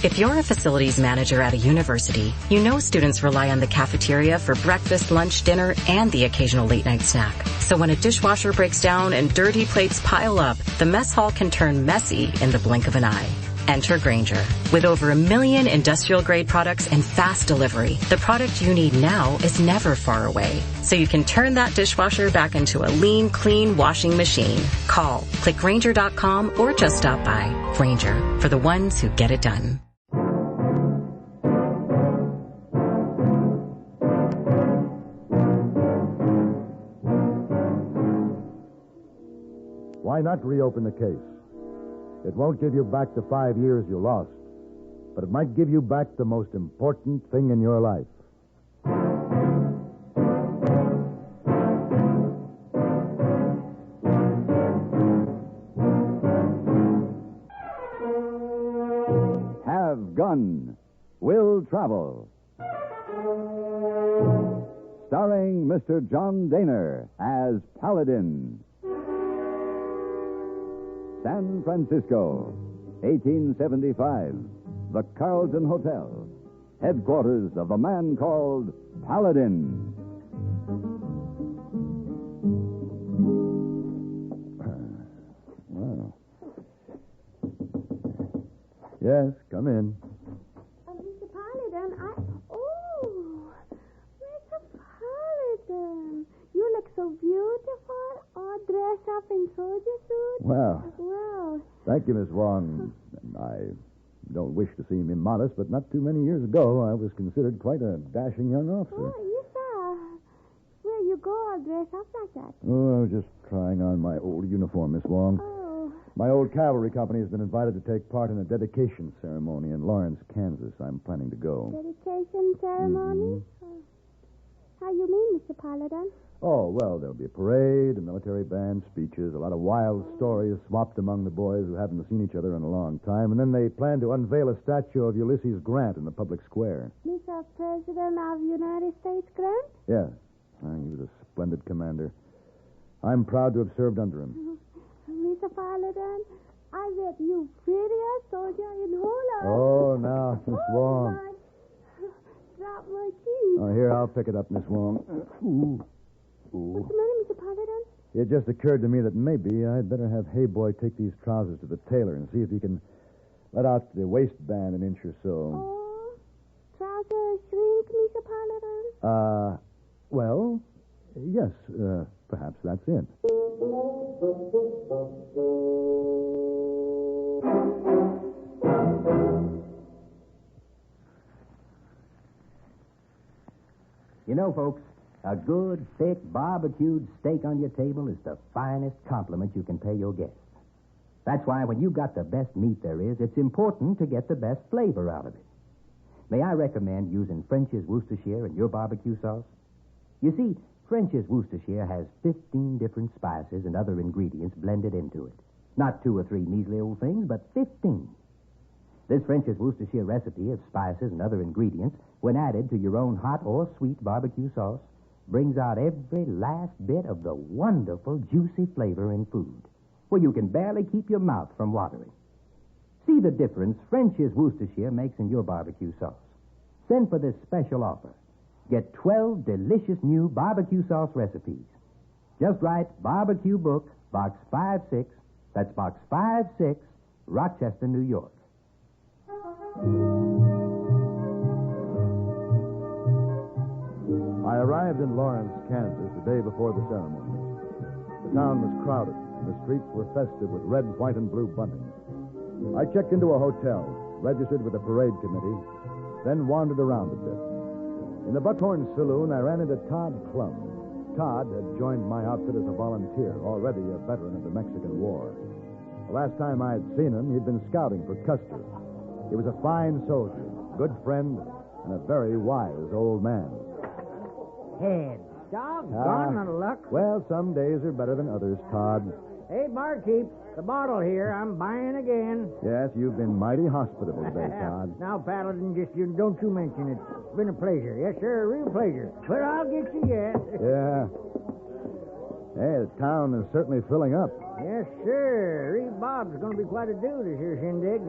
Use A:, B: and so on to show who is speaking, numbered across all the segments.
A: If you're a facilities manager at a university, you know students rely on the cafeteria for breakfast, lunch, dinner, and the occasional late-night snack. So when a dishwasher breaks down and dirty plates pile up, the mess hall can turn messy in the blink of an eye. Enter Grainger. With over 1 million industrial-grade products and fast delivery, the product you need now is never far away. So you can turn that dishwasher back into a lean, clean washing machine. Call, click Grainger.com, or just stop by. Grainger, for the ones who get it done.
B: Why not reopen the case? It won't give you back the 5 years you lost, but it might give you back the most important thing in your life.
C: Have Gun, Will Travel. Starring Mr. John Daner as Paladin. San Francisco, 1875. The Carlton Hotel, headquarters of a man called Paladin.
B: Wow. Yes, come in.
D: Mr. Paladin, Mr. Paladin, you look so beautiful, all dressed up in soldier suit.
B: Well,
D: Wow.
B: thank you, Miss Wong. I don't wish to seem immodest, but not too many years ago, I was considered quite a dashing young officer.
D: Oh, yes, sir. Where you go all dressed up like that?
B: Oh, I was just trying on my old uniform, Miss Wong.
D: Oh.
B: My old cavalry company has been invited to take part in a dedication ceremony in Lawrence, Kansas. I'm planning to go.
D: Dedication ceremony? How you mean, Mr. Paladin?
B: Oh, well, there'll be a parade, a military band, speeches, a lot of wild stories swapped among the boys who haven't seen each other in a long time. And then they plan to unveil a statue of Ulysses Grant in the public square.
D: Mr. President of United States Grant?
B: Yes. He was a splendid commander. I'm proud to have served under him.
D: Mr. Paladin, I bet you prettiest soldier in whole earth.
B: Oh, now, Miss Wong.
D: My. Drop my key.
B: Oh, here, I'll pick it up, Miss Wong. Ooh.
D: What's the matter, Mr. Paladin?
B: It just occurred to me that maybe I'd better have Hey Boy take these trousers to the tailor and see if he can let out the waistband an inch or so.
D: Oh, trousers shrink, Mr. Paladin?
B: Well, yes, perhaps that's it.
E: You know, folks, a good, thick, barbecued steak on your table is the finest compliment you can pay your guests. That's why when you've got the best meat there is, it's important to get the best flavor out of it. May I recommend using French's Worcestershire in your barbecue sauce? You see, French's Worcestershire has 15 different spices and other ingredients blended into it. Not 2 or 3 measly old things, but 15. This French's Worcestershire recipe of spices and other ingredients, when added to your own hot or sweet barbecue sauce, brings out every last bit of the wonderful, juicy flavor in food, where you can barely keep your mouth from watering. See the difference French's Worcestershire makes in your barbecue sauce. Send for this special offer. Get 12 delicious new barbecue sauce recipes. Just write Barbecue Book, Box 56, that's Box 56, Rochester, New York.
B: I arrived in Lawrence, Kansas, the day before the ceremony. The town was crowded, and the streets were festive with red, white, and blue bunting. I checked into a hotel, registered with the parade committee, then wandered around a bit. In the Buckhorn Saloon, I ran into Todd Clum. Todd had joined my outfit as a volunteer, already a veteran of the Mexican War. The last time I had seen him, he'd been scouting for Custer. He was a fine soldier, good friend, and a very wise old man.
F: Head. Doggone the luck.
B: Well, some days are better than others, Todd.
F: Hey, barkeep, the bottle here. I'm buying again.
B: Yes, you've been mighty hospitable today, Todd.
F: Now, Paladin, don't you mention it. It's been a pleasure. Yes, sir, a real pleasure. But I'll get you yet.
B: Yeah. Hey, the town is certainly filling up.
F: Yes, sir. Reed Bob's going to be quite a do this here shindig.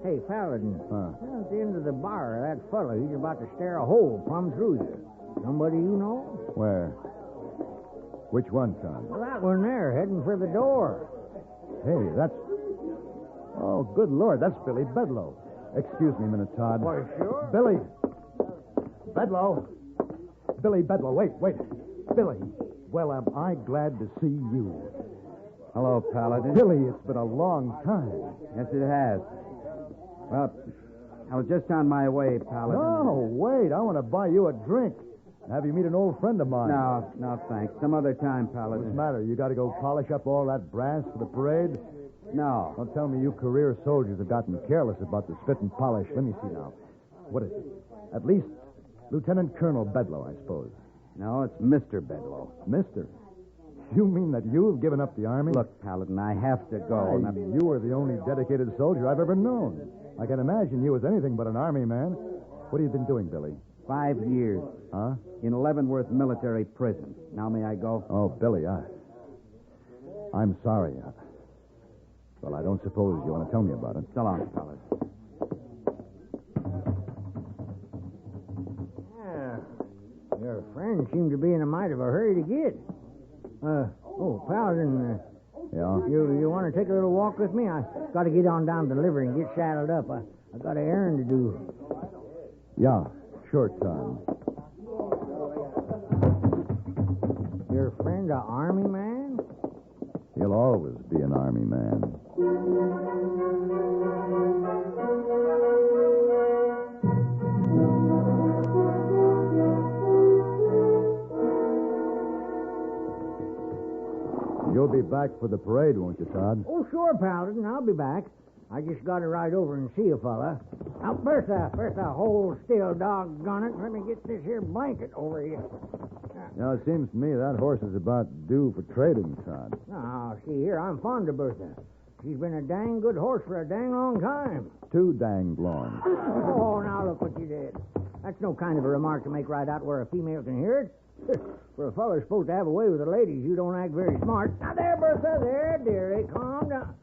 F: Hey, Paladin.
B: Huh.
F: Down at the end of the bar, that fella, he's about to stare a hole plumb through you. Somebody you know?
B: Where? Which one, Todd?
F: Well, that one there, heading for the door.
B: Hey, that's... Oh, good Lord, that's Billy Bedlow. Excuse me a minute, Todd.
F: Why, sure.
B: Billy! Bedlow! Billy Bedlow, wait. Billy, well, am I glad to see you.
G: Hello, Paladin.
B: Billy, it's been a long time.
G: Yes, it has. Well, I was just on my way, Paladin.
B: No, wait, I want to buy you a drink. Have you meet an old friend of mine.
G: No, thanks. Some other time,
B: What's
G: Paladin.
B: the matter? You got to go polish up all that brass for the parade?
G: No.
B: Don't tell me you career soldiers have gotten careless about the spit and polish. Let me see now. What is it? At least Lieutenant Colonel Bedlow, I suppose.
G: No, it's Mr. Bedlow.
B: Mister? You mean that you've given up the Army?
G: Look, Paladin, I have to go.
B: Why, you were the only dedicated soldier I've ever known. I can imagine you as anything but an Army man. What have you been doing, Billy?
G: 5 years
B: Huh?
G: in Leavenworth Military Prison. Now may I go?
B: Oh, Billy, I'm sorry. Well, I don't suppose you want to tell me about it.
G: So long, Paladin.
F: Yeah. Your friend seemed to be in a mite of a hurry to get. Paladin,
B: Yeah?
F: you want to take a little walk with me? I got to get on down to the liver and get saddled up. I got an errand to do.
B: Yeah, sure, Tom.
F: Your friend, an Army man?
B: He'll always be an Army man. You'll be back for the parade, won't you, Todd?
F: Oh, sure, Paladin. I'll be back. I just got to ride over and see a fella. Now, Bertha, hold still, doggone it. Let me get this here blanket over here.
B: Now, it seems to me that horse is about due for trading, Todd.
F: Now, see here, I'm fond of Bertha. She's been a dang good horse for a dang long time.
B: Too dang long.
F: Oh, now look what you did. That's no kind of a remark to make right out where a female can hear it. For a feller's supposed to have a way with the ladies, you don't act very smart. Now, there, Bertha, there, dearie, calm down.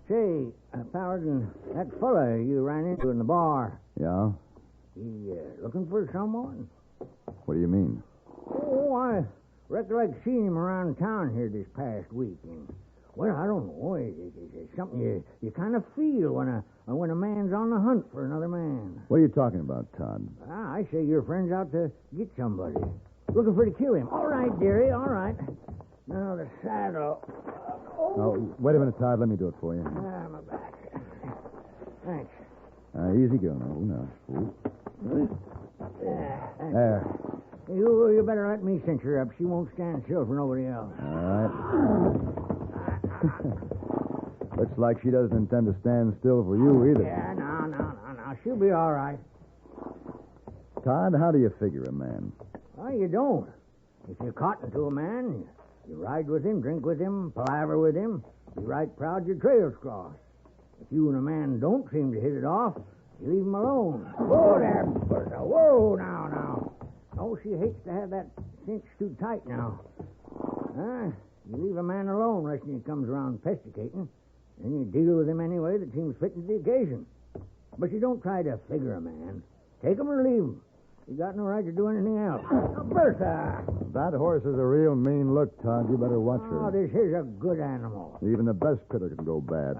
F: Say, Paladin, that fella you ran into in the bar,
B: Yeah?
F: he looking for someone?
B: What do you mean?
F: Oh, I recollect seeing him around town here this past week. And, well, I don't know. It's something you kind of feel when a man's on the hunt for another man.
B: What are you talking about, Todd?
F: I say your friend's out to get somebody. Looking for to kill him. All right, dearie, all right. Now the saddle.
B: Oh, wait a minute, Todd. Let me do it for you.
F: My back. Thanks.
B: Easy go now. Ooh.
F: Thanks.
B: There.
F: You better let me cinch her up. She won't stand still for nobody else.
B: All right. Looks like she doesn't intend to stand still for you either.
F: Yeah, no. She'll be all right.
B: Todd, how do you figure a man?
F: Well, you don't. If you're cotton to a man, you ride with him, drink with him, palaver with him. You right proud your trails cross. If you and a man don't seem to hit it off, you leave him alone. Whoa there, Bertha. Whoa, now. Oh, she hates to have that cinch too tight now. You leave a man alone unless he comes around pesticating. Then you deal with him any way that seems fitting to the occasion. But you don't try to figure a man. Take him or leave him. You got no right to do anything else. Now, Bertha!
B: That horse is a real mean look, Todd. You better watch her.
F: Oh, this here's a good animal.
B: Even the best critter can go bad.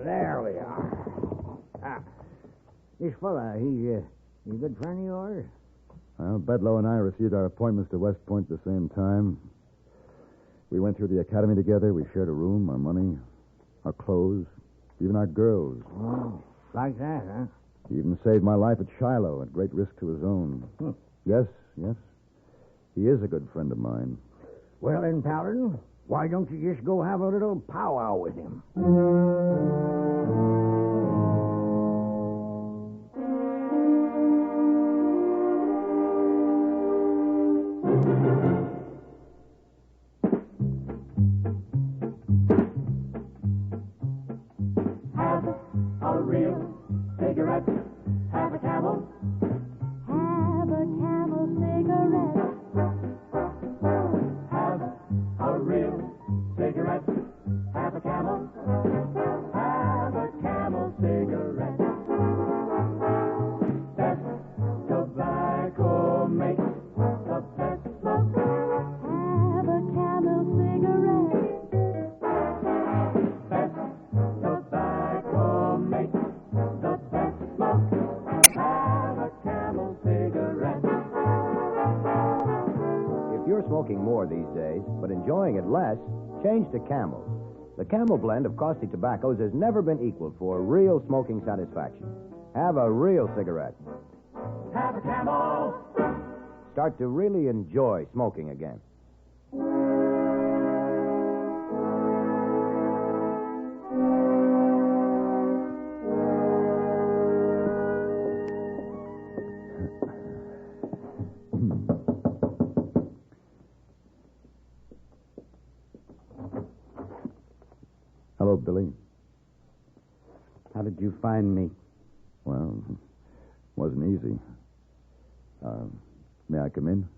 F: There we are. This fella, he's a good friend of yours?
B: Well, Bedlow and I received our appointments to West Point at the same time. We went through the academy together. We shared a room, our money, our clothes, even our girls.
F: Oh, like that, huh?
B: He even saved my life at Shiloh at great risk to his own. Yes. He is a good friend of mine.
F: Well, then, Paladin, why don't you just go have a little powwow with him?
H: Have a real cigarette. Have a Camel.
D: Have a Camel cigarette.
H: Have a real cigarette. Have a Camel.
I: smoking more these days, but enjoying it less, change to Camel. The Camel blend of costly tobaccos has never been equaled for real smoking satisfaction. Have a real cigarette.
H: Have a Camel.
I: Start to really enjoy smoking again.
B: Hello, Billy.
G: How did you find me?
B: Well, wasn't easy. May I come in?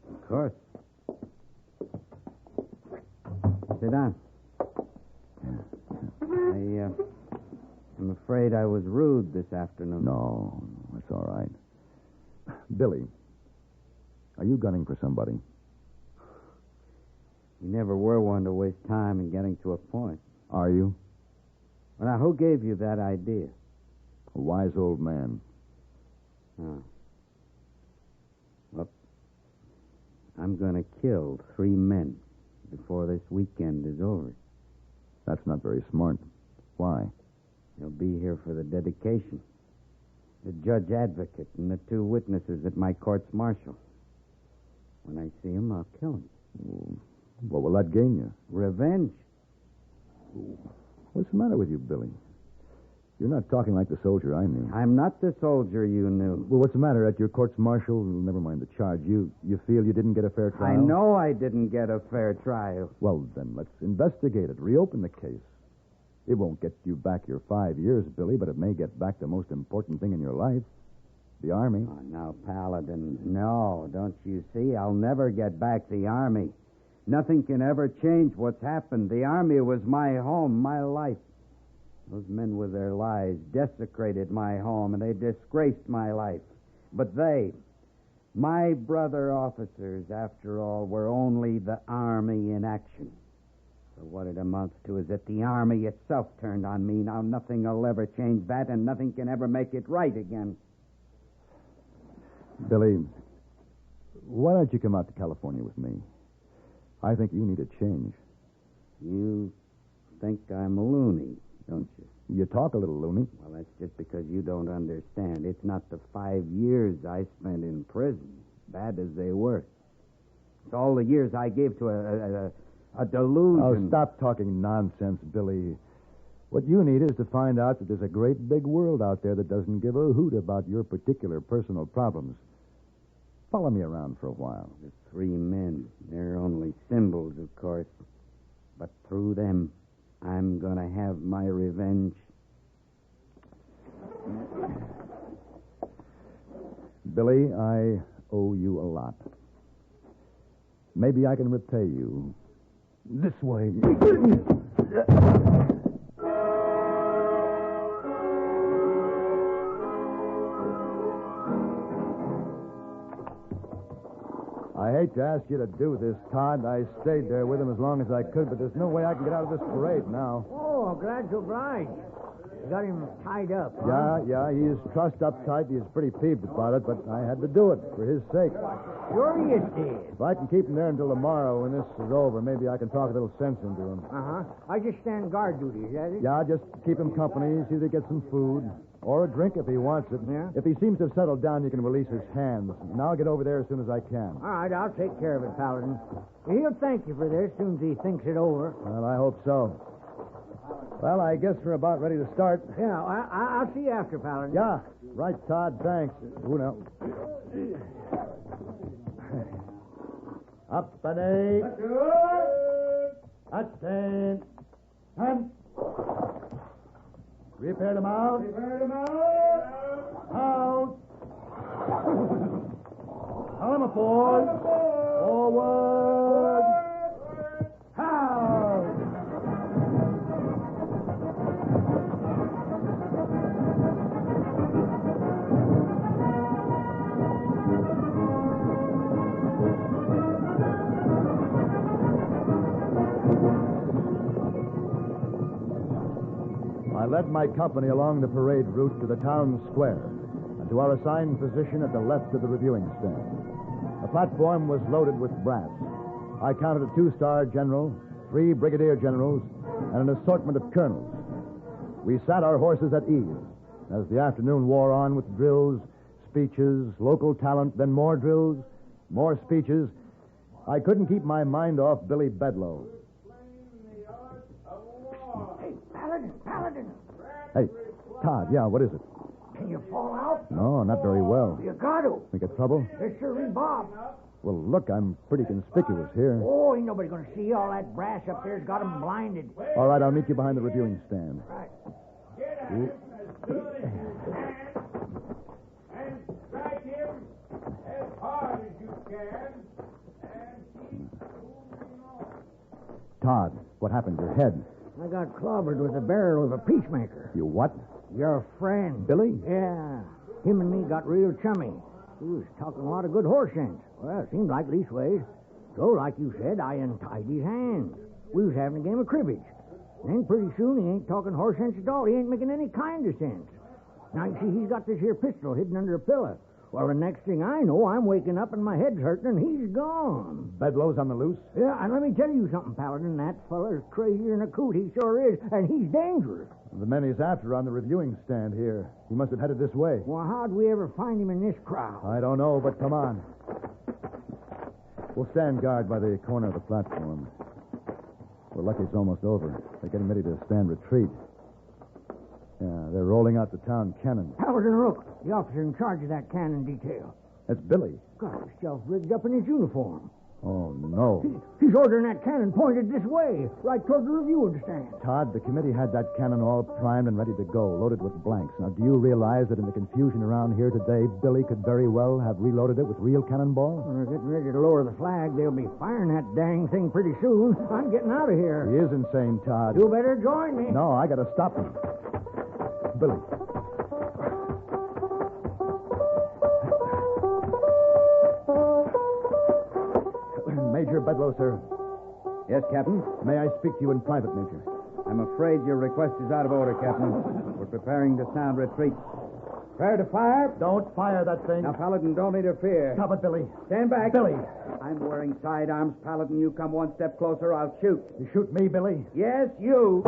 G: Of course. Sit down. I'm afraid I was rude this afternoon.
B: No, that's all right. Billy, are you gunning for somebody?
G: You never were one to waste time in getting to a point.
B: Are you?
G: Well, now, who gave you that idea?
B: A wise old man.
G: Oh. Well, I'm going to kill 3 men before this weekend is over.
B: That's not very smart. Why?
G: They'll be here for the dedication. The judge advocate and the 2 witnesses at my court's martial. When I see them, I'll kill them.
B: What will that gain you?
G: Revenge.
B: What's the matter with you, Billy? You're not talking like the soldier I knew.
G: I'm not the soldier you knew.
B: Well, what's the matter? At your court's martial, never mind the charge. You feel you didn't get a fair trial?
G: I know I didn't get a fair trial.
B: Well, then let's investigate it. Reopen the case. It won't get you back your 5 years, Billy, but it may get back the most important thing in your life. The Army.
G: Oh, now, Paladin, no, don't you see? I'll never get back the Army. Nothing can ever change what's happened. The Army was my home, my life. Those men with their lies desecrated my home, and they disgraced my life. But they, my brother officers, after all, were only the Army in action. So what it amounts to is that the Army itself turned on me. Now nothing will ever change that, and nothing can ever make it right again.
B: Billy, why don't you come out to California with me? I think you need a change.
G: You think I'm loony, don't you?
B: You talk a little loony.
G: Well, that's just because you don't understand. It's not the 5 years I spent in prison, bad as they were. It's all the years I gave to a delusion.
B: Oh, stop talking nonsense, Billy. What you need is to find out that there's a great big world out there that doesn't give a hoot about your particular personal problems. Follow me around for a while.
G: The 3 men, they're only symbols, of course. But through them, I'm going to have my revenge.
B: Billy, I owe you a lot. Maybe I can repay you this way. I hate to ask you to do this, Todd. I stayed there with him as long as I could, but there's no way I can get out of this parade now.
F: Oh, glad to oblige. You got him tied up, huh?
B: Yeah, he's trussed up tight. He's pretty peeved about it, but I had to do it for his sake.
F: Sure you did.
B: If I can keep him there until tomorrow when this is over, maybe I can talk a little sense into him.
F: Uh-huh. I just stand guard duty, is that it?
B: Yeah, just keep him company, see that he gets some food. Or a drink if he wants it.
F: Yeah?
B: If he seems to have settled down, you can release his hands. And I'll get over there as soon as I can.
F: All right, I'll take care of it, Paladin. He'll thank you for this as soon as he thinks it over.
B: Well, I hope so. Well, I guess we're about ready to start.
F: Yeah, I'll see you after, Paladin.
B: Yeah, right, Todd. Thanks. Who knows? Up and eight. Stand. And repair them out. Out. Column of fours. Forward. Out. I led my company along the parade route to the town square and to our assigned position at the left of the reviewing stand. A platform was loaded with brass. I counted a 2-star general, 3 brigadier generals, and an assortment of colonels. We sat our horses at ease. As the afternoon wore on with drills, speeches, local talent, then more drills, more speeches, I couldn't keep my mind off Billy Bedloe.
F: Hey, Paladin.
B: Hey, Todd, yeah, what is it?
F: Can you fall out?
B: No, not very well.
F: You got to.
B: We got trouble?
F: There's Sir Bob.
B: Well, look, I'm pretty conspicuous here.
F: Oh, ain't nobody going to see. All that brass up there's got 'em blinded.
B: All right, I'll meet you behind the reviewing stand.
F: Right.
H: Get at him as good as you can, and strike him as hard as you can, and keep moving on.
B: Todd, what happened? Your head.
F: I got clobbered with the barrel of a peacemaker.
B: You what?
F: Your friend.
B: Billy?
F: Yeah. Him and me got real chummy. He was talking a lot of good horse sense. Well, it seemed like leastways. So, like you said, I untied his hands. We was having a game of cribbage. Then pretty soon he ain't talking horse sense at all. He ain't making any kind of sense. Now, you see, he's got this here pistol hidden under a pillow. Well, the next thing I know, I'm waking up and my head's hurting and he's gone.
B: Bedloe's on the loose?
F: Yeah, and let me tell you something, Paladin. That feller's crazier than a coot. He sure is, and he's dangerous.
B: The men he's after are on the reviewing stand here. He must have headed this way.
F: Well, how'd we ever find him in this crowd?
B: I don't know, but come on. We'll stand guard by the corner of the platform. We're lucky it's almost over. They're getting ready to stand retreat. Yeah, they're rolling out the town cannon.
F: Paladin, look. The officer in charge of that cannon detail.
B: That's Billy.
F: Got himself rigged up in his uniform.
B: Oh, no.
F: He's ordering that cannon pointed this way, right toward the reviewing stand.
B: Todd, the committee had that cannon all primed and ready to go, loaded with blanks. Now, do you realize that in the confusion around here today, Billy could very well have reloaded it with real cannonballs?
F: When they're getting ready to lower the flag, they'll be firing that dang thing pretty soon. I'm getting out of here.
B: He is insane, Todd.
F: You better join me.
B: No, I got to stop him. Billy. Major Bedloe, sir.
G: Yes, Captain?
B: May I speak to you in private, Major?
G: I'm afraid your request is out of order, Captain. We're preparing to sound retreat. Prepare to fire.
B: Don't fire that thing.
G: Now, Paladin, don't interfere.
B: Stop it, Billy.
G: Stand back.
B: Billy.
G: I'm wearing sidearms, Paladin. You come one step closer, I'll shoot.
B: You shoot me, Billy?
G: Yes, you.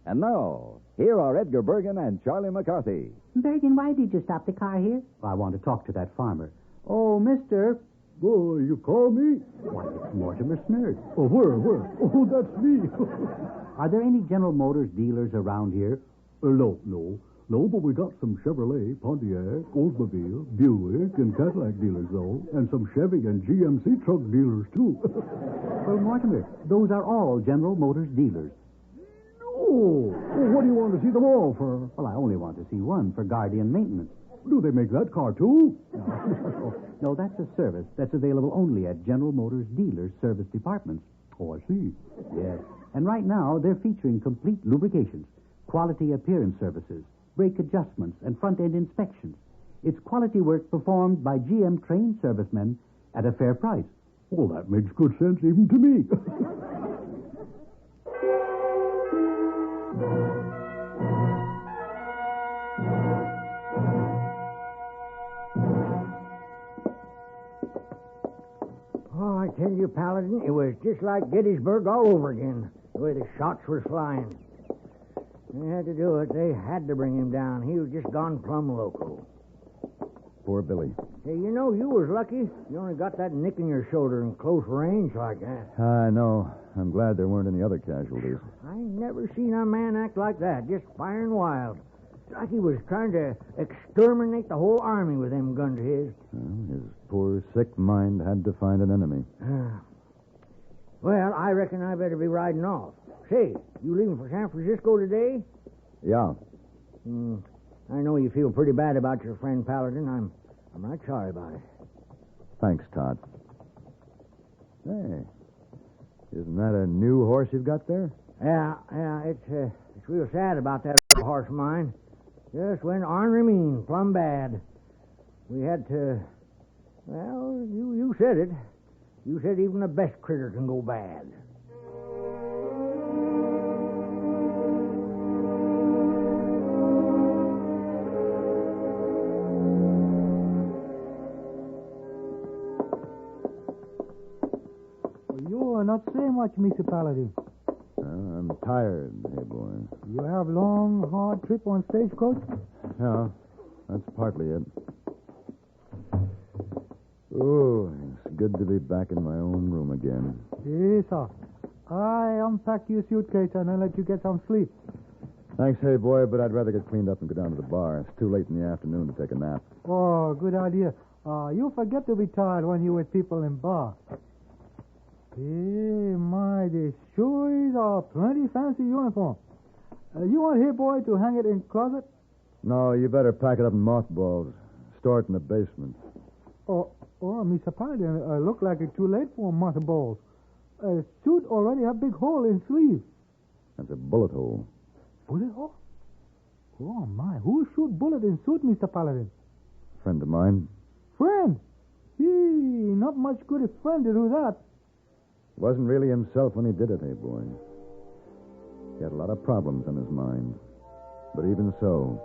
C: And now, here are Edgar Bergen and Charlie McCarthy.
J: Bergen, why did you stop the car here?
E: I want to talk to that farmer. Oh, mister.
K: Oh, you call me?
E: Why, it's Mortimer Snurd.
K: Oh, where? Oh, that's me.
E: Are there any General Motors dealers around here?
K: No, but we got some Chevrolet, Pontiac, Oldsmobile, Buick, and Cadillac dealers, though, and some Chevy and GMC truck dealers, too.
E: Well, Mortimer, those are all General Motors dealers.
K: Oh, what do you want to see them all for?
E: Well, I only want to see one for guardian maintenance.
K: Do they make that car, too?
E: No, that's a service that's available only at General Motors dealers' service departments.
K: Oh, I see.
E: Yes. And right now, they're featuring complete lubrications, quality appearance services, brake adjustments, and front-end inspections. It's quality work performed by GM-trained servicemen at a fair price.
K: Well, that makes good sense even to me.
F: Oh, I tell you, Paladin, it was just like Gettysburg all over again, the way the shots were flying. They had to do it. They had to bring him down. He was just gone plumb loco.
B: Poor Billy.
F: Hey, you know, you was lucky. You only got that nick in your shoulder in close range like that.
B: I know. I'm glad there weren't any other casualties.
F: I never seen a man act like that, just firing wild. It's like he was trying to exterminate the whole army with them guns of his.
B: Well, his poor, sick mind had to find an enemy.
F: Well, I reckon I better be riding off. Say, you leaving for San Francisco today?
B: Yeah.
F: I know you feel pretty bad about your friend Paladin. I'm right sorry about it.
B: Thanks, Todd. Hey, isn't that a new horse you've got there?
F: Yeah, it's real sad about that horse of mine. Just went ornery mean, plumb bad. We had to, well, you said it. You said even the best critter can go bad.
L: You are not saying much, Mr. Paladin.
B: I'm tired, hey boy.
L: You have long, hard trip on stagecoach?
B: Yeah, that's partly it. Oh, it's good to be back in my own room again.
L: Yes, sir. I unpack your suitcase and I'll let you get some sleep.
B: Thanks, hey boy, but I'd rather get cleaned up and go down to the bar. It's too late in the afternoon to take a nap.
L: Oh, good idea. You forget to be tired when you're with people in bar. Hey, my, this sure is a plenty fancy uniform. You want here, boy, to hang it in closet?
B: No, you better pack it up in mothballs. Store it in the basement.
L: Oh, Mr. Paladin, look like it's too late for mothballs. Suit already have big hole in sleeve.
B: That's a bullet hole.
L: Bullet hole? Oh, my. Who shoot bullet in suit, Mr. Paladin?
B: Friend of mine.
L: Friend? Not much good a friend to do that.
B: Wasn't really himself when he did it, hey boy. He had a lot of problems on his mind. But even so,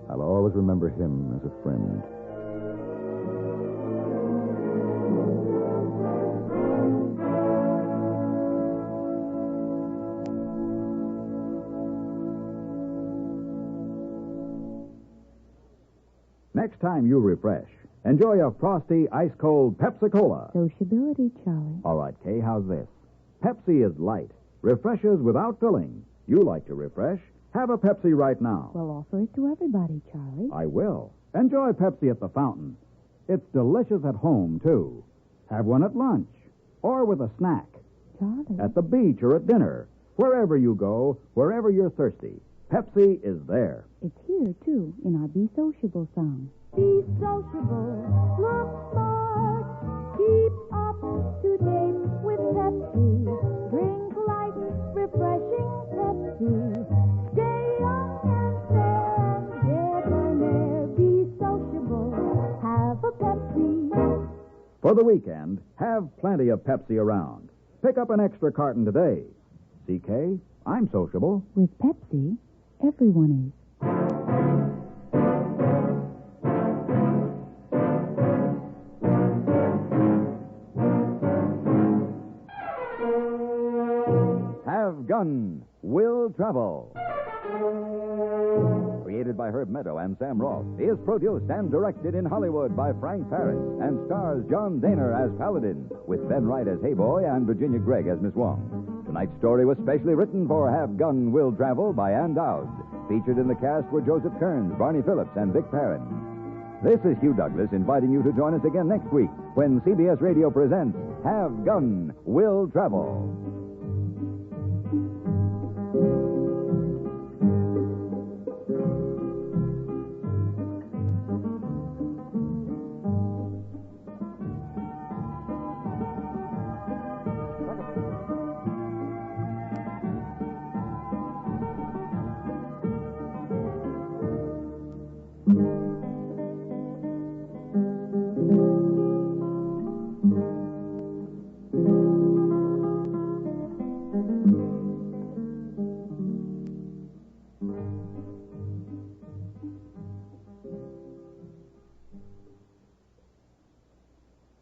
B: I'll always remember him as a friend.
C: Next time you refresh, enjoy a frosty, ice-cold Pepsi-Cola.
D: Sociability, Charlie.
C: All right, Kay, how's this? Pepsi is light, refreshes without filling. You like to refresh? Have a Pepsi right now.
D: Well, offer it to everybody, Charlie.
C: I will. Enjoy Pepsi at the fountain. It's delicious at home, too. Have one at lunch or with a snack.
D: Charlie.
C: At the beach or at dinner. Wherever you go, wherever you're thirsty, Pepsi is there.
D: It's here, too, in our Be Sociable song. Be sociable, look smart, keep up to date with Pepsi. Drink light, refreshing Pepsi. Stay young and fair and debonair. Be sociable, have a Pepsi.
C: For the weekend, have plenty of Pepsi around. Pick up an extra carton today. CK, I'm sociable.
D: With Pepsi, everyone is.
C: Have Gun Will Travel. Created by Herb Meadow and Sam Roth, is produced and directed in Hollywood by Frank Paris and stars John Daner as Paladin, with Ben Wright as Hayboy and Virginia Gregg as Miss Wong. Tonight's story was specially written for Have Gun Will Travel by Ann Dowd. Featured in the cast were Joseph Kearns, Barney Phillips, and Vic Perrin. This is Hugh Douglas inviting you to join us again next week when CBS Radio presents Have Gun Will Travel.